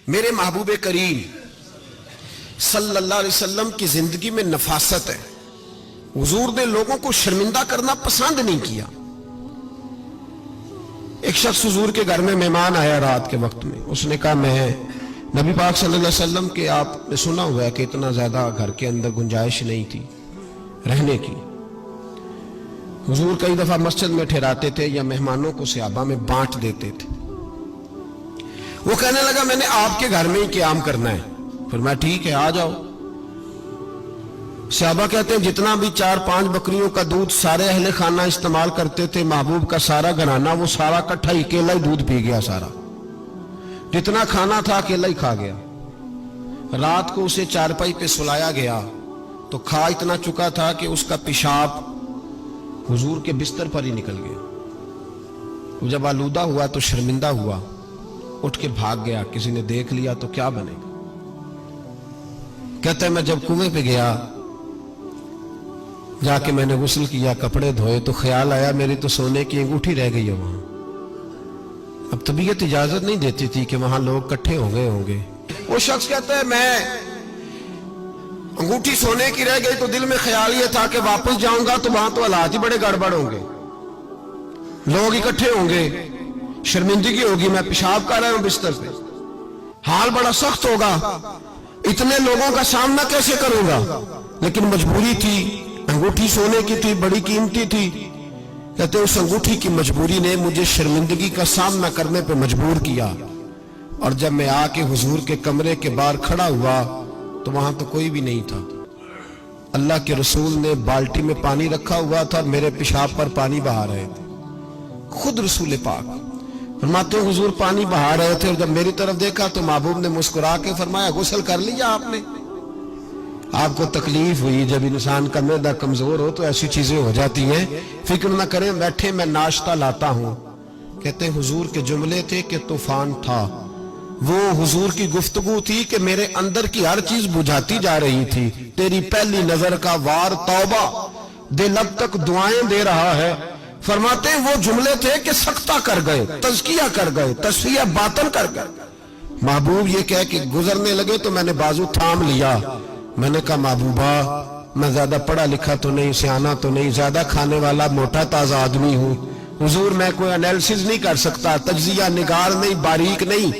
میرے محبوب کریم صلی اللہ علیہ وسلم کی زندگی میں نفاست ہے. حضور نے لوگوں کو شرمندہ کرنا پسند نہیں کیا. ایک شخص حضور کے گھر میں مہمان آیا رات کے وقت میں. اس نے کہا میں نبی پاک صلی اللہ علیہ وسلم کے آپ نے سنا ہوا ہے کہ اتنا زیادہ گھر کے اندر گنجائش نہیں تھی رہنے کی. حضور کئی دفعہ مسجد میں ٹھہراتے تھے یا مہمانوں کو صحابہ میں بانٹ دیتے تھے. وہ کہنے لگا میں نے آپ کے گھر میں ہی قیام کرنا ہے. فرمایا ٹھیک ہے آ جاؤ. صحابہ کہتے ہیں جتنا بھی 4-5 بکریوں کا دودھ سارے اہل خانہ استعمال کرتے تھے محبوب کا سارا گھرانہ وہ سارا کٹھا ہی اکیلا ہی دودھ پی گیا. سارا جتنا کھانا تھا اکیلا ہی کھا گیا. رات کو اسے چارپائی پہ سلایا گیا تو کھا اتنا چکا تھا کہ اس کا پیشاب حضور کے بستر پر ہی نکل گیا. وہ جب آلودہ ہوا تو شرمندہ ہوا, اٹھ کے بھاگ گیا. کسی نے دیکھ لیا تو کیا بنے گا. کہتا ہے میں جب کنویں پہ گیا جا کے میں نے غسل کیا کپڑے دھوئے تو خیال آیا میری تو سونے کی انگوٹھی رہ گئی ہے وہاں. اب طبیعت اجازت نہیں دیتی تھی کہ وہاں لوگ کٹھے ہو گئے ہوں گے. وہ شخص کہتا ہے میں انگوٹھی سونے کی رہ گئی تو دل میں خیال یہ تھا کہ واپس جاؤں گا تو وہاں تو حالات ہی بڑے گڑبڑ ہوں گے, لوگ اکٹھے ہوں گے, شرمندگی ہوگی, میں پیشاب کر رہا ہوں بستر پہ, حال بڑا سخت ہوگا, اتنے لوگوں کا سامنا کیسے کروں گا. لیکن مجبوری تھی, انگوٹھی سونے کی تھی, بڑی قیمتی تھی. کہتے اس انگوٹھی کی مجبوری نے مجھے شرمندگی کا سامنا کرنے پہ مجبور کیا. اور جب میں آ کے حضور کے کمرے کے باہر کھڑا ہوا تو وہاں تو کوئی بھی نہیں تھا. اللہ کے رسول نے بالٹی میں پانی رکھا ہوا تھا, میرے پیشاب پر پانی بہا رہے تھے. خود رسول پاک فرماتے ہیں حضور پانی بہا رہے تھے اور جب میری طرف دیکھا تو محبوب نے مسکرا کے فرمایا غسل کر لیا آپ نے. آپ کو تکلیف ہوئی, جب انسان کا معدہ کمزور ہو تو ایسی چیزیں ہو جاتی ہیں, فکر نہ کریں بیٹھے میں ناشتہ لاتا ہوں. کہتے ہیں حضور کے جملے تھے کہ طوفان تھا. وہ حضور کی گفتگو تھی کہ میرے اندر کی ہر چیز بجھاتی جا رہی تھی. تیری پہلی نظر کا وار توبہ, دل اب تک دعائیں دے رہا ہے. فرماتے ہیں وہ جملے تھے کہ سختہ کر گئے, تزکیہ کر گئے, تصفیہ باطن کر گئے. محبوب یہ کہہ کہ گزرنے لگے تو میں نے بازو تھام لیا. میں نے کہا محبوبہ میں زیادہ پڑھا لکھا تو نہیں, سیانا تو نہیں, زیادہ کھانے والا موٹا تازہ آدمی ہوں. حضور میں کوئی انالیسز نہیں کر سکتا, تجزیہ نگار نہیں, باریک نہیں,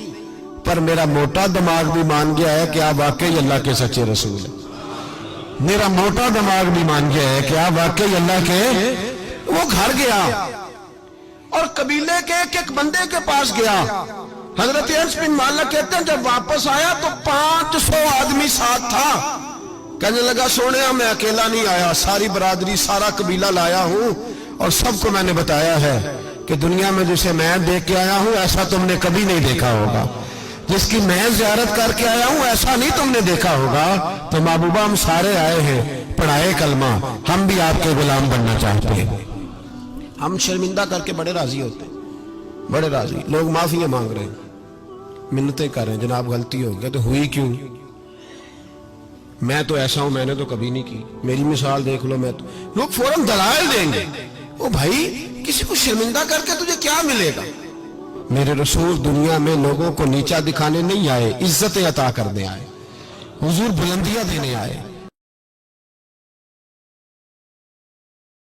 پر میرا موٹا دماغ بھی مان گیا ہے کہ آپ واقعی اللہ کے سچے رسول ہیں. میرا موٹا دماغ بھی مان گیا ہے کہ آپ واقعی اللہ کے. وہ گھر گیا اور قبیلے کے ایک بندے کے پاس گیا. حضرت انس بن مالک کہتے ہیں جب واپس آیا تو 500 آدمی ساتھ تھا. کہنے لگا سونیا میں اکیلا نہیں آیا, ساری برادری سارا قبیلہ لایا ہوں اور سب کو میں نے بتایا ہے کہ دنیا میں جسے میں دیکھ کے آیا ہوں ایسا تم نے کبھی نہیں دیکھا ہوگا, جس کی میں زیارت کر کے آیا ہوں ایسا نہیں تم نے دیکھا ہوگا. تو محبوبہ ہم سارے آئے ہیں پڑھائے کلمہ, ہم بھی آپ کے غلام بننا چاہتے ہیں. ہم شرمندہ کر کے بڑے راضی ہوتے ہیں, بڑے راضی. لوگ معافیاں مانگ رہے ہیں, منتیں کر رہے ہیں, جناب غلطی ہو گئی. تو ہوئی کیوں؟ میں تو ایسا ہوں, میں نے تو کبھی نہیں کی, میری مثال دیکھ لو. میں تو لوگ فوراً دلائل دیں گے. او بھائی کسی کو شرمندہ کر کے تجھے کیا ملے گا. میرے رسول دنیا میں لوگوں کو نیچا دکھانے نہیں آئے, عزت عطا کرنے آئے. حضور بلندیاں دینے آئے.